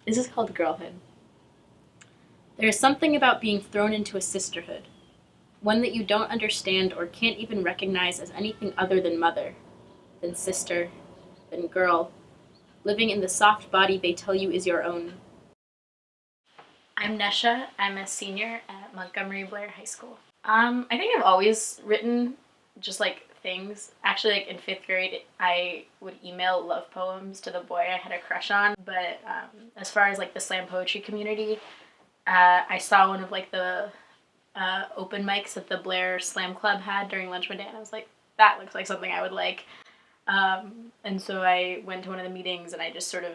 This is called girlhood. There is something about being thrown into a sisterhood, one that you don't understand or can't even recognize as anything other than mother, than sister, than girl, living in the soft body they tell you is your own. I'm Nesha. I'm a senior at Montgomery Blair High School. I think I've always written just like things. Actually, like in fifth grade, I would email love poems to the boy I had a crush on. But as far as like the slam poetry community, I saw one of like the open mics that the Blair Slam Club had during lunch one day, and I was like, that looks like something I would like. And so I went to one of the meetings, and I just sort of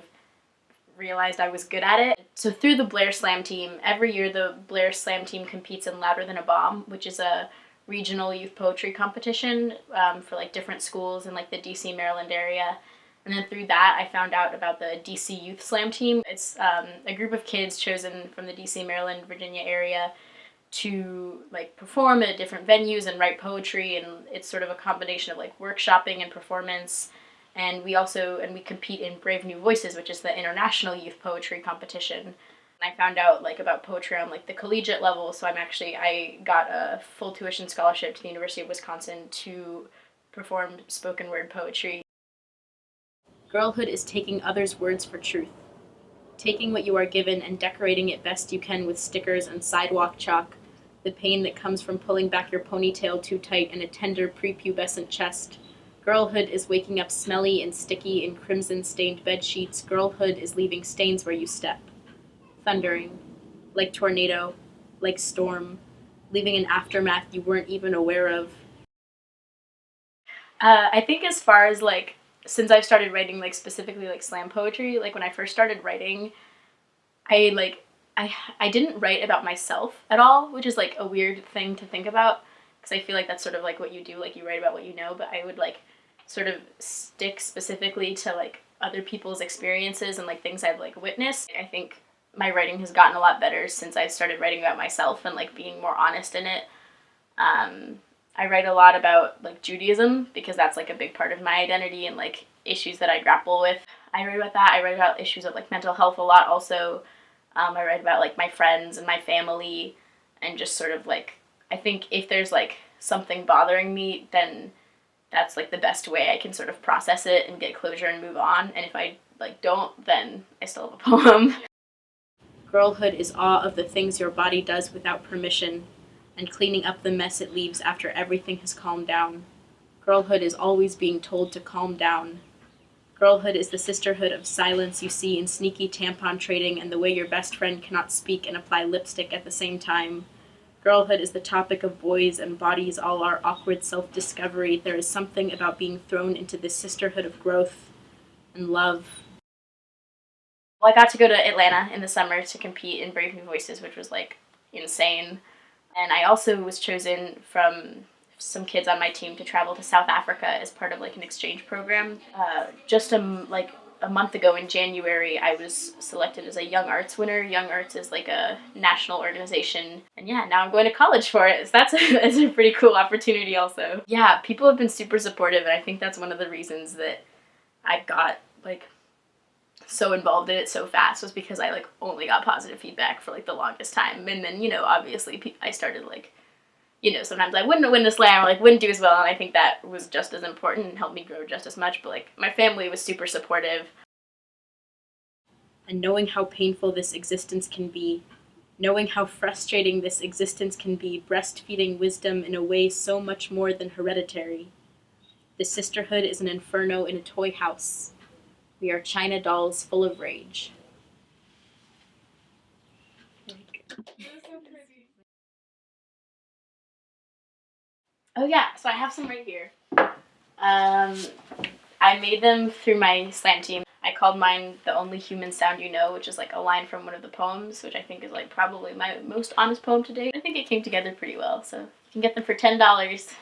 realized I was good at it. So through the Blair Slam team, every year the Blair Slam team competes in Louder Than a Bomb, which is a regional youth poetry competition for like different schools in like the DC, Maryland area. And then through that, I found out about the DC Youth Slam team. It's a group of kids chosen from the DC, Maryland, Virginia area to like perform at different venues and write poetry, and it's sort of a combination of like workshopping and performance. And we compete in Brave New Voices, which is the international youth poetry competition. I found out like about poetry on like the collegiate level, so I got a full tuition scholarship to the University of Wisconsin to perform spoken word poetry. Girlhood is taking others' words for truth, taking what you are given and decorating it best you can with stickers and sidewalk chalk, the pain that comes from pulling back your ponytail too tight and a tender prepubescent chest. Girlhood is waking up smelly and sticky in crimson-stained bedsheets. Girlhood is leaving stains where you step. Thundering, like tornado, like storm, leaving an aftermath you weren't even aware of. I think as far as like, since I've started writing like specifically like slam poetry, like when I first started writing, I didn't write about myself at all, which is like a weird thing to think about because I feel like that's sort of like what you do, like you write about what you know, but I would like sort of stick specifically to like other people's experiences and like things I've like witnessed. I think my writing has gotten a lot better since I started writing about myself and like being more honest in it. I write a lot about like Judaism because that's like a big part of my identity and like issues that I grapple with. I write about that. I write about issues of like mental health a lot also. I write about like my friends and my family and just sort of like, I think if there's like something bothering me, then that's like the best way I can sort of process it and get closure and move on. And if I like don't, then I still have a poem. Girlhood is awe of the things your body does without permission and cleaning up the mess it leaves after everything has calmed down. Girlhood is always being told to calm down. Girlhood is the sisterhood of silence you see in sneaky tampon trading and the way your best friend cannot speak and apply lipstick at the same time. Girlhood is the topic of boys and bodies, all our awkward self-discovery. There is something about being thrown into this sisterhood of growth and love. Well, I got to go to Atlanta in the summer to compete in Brave New Voices, which was like insane. And I also was chosen from some kids on my team to travel to South Africa as part of like an exchange program. Just a month ago in January, I was selected as a Young Arts winner. Young Arts is like a national organization, and yeah, now I'm going to college for it. So that's a pretty cool opportunity also. Yeah, people have been super supportive, and I think that's one of the reasons that I got like so involved in it so fast was because I like only got positive feedback for like the longest time, and then obviously I started like sometimes I wouldn't win the slam or like wouldn't do as well, and I think that was just as important and helped me grow just as much. But like my family was super supportive. And knowing how painful this existence can be, knowing how frustrating this existence can be, breastfeeding wisdom in a way so much more than hereditary. The sisterhood is an inferno in a toy house. We are China dolls full of rage. Oh yeah, so I have some right here. I made them through my slam team. I called mine "The Only Human Sound You Know," which is like a line from one of the poems, which I think is like probably my most honest poem to date. I think it came together pretty well, so you can get them for $10.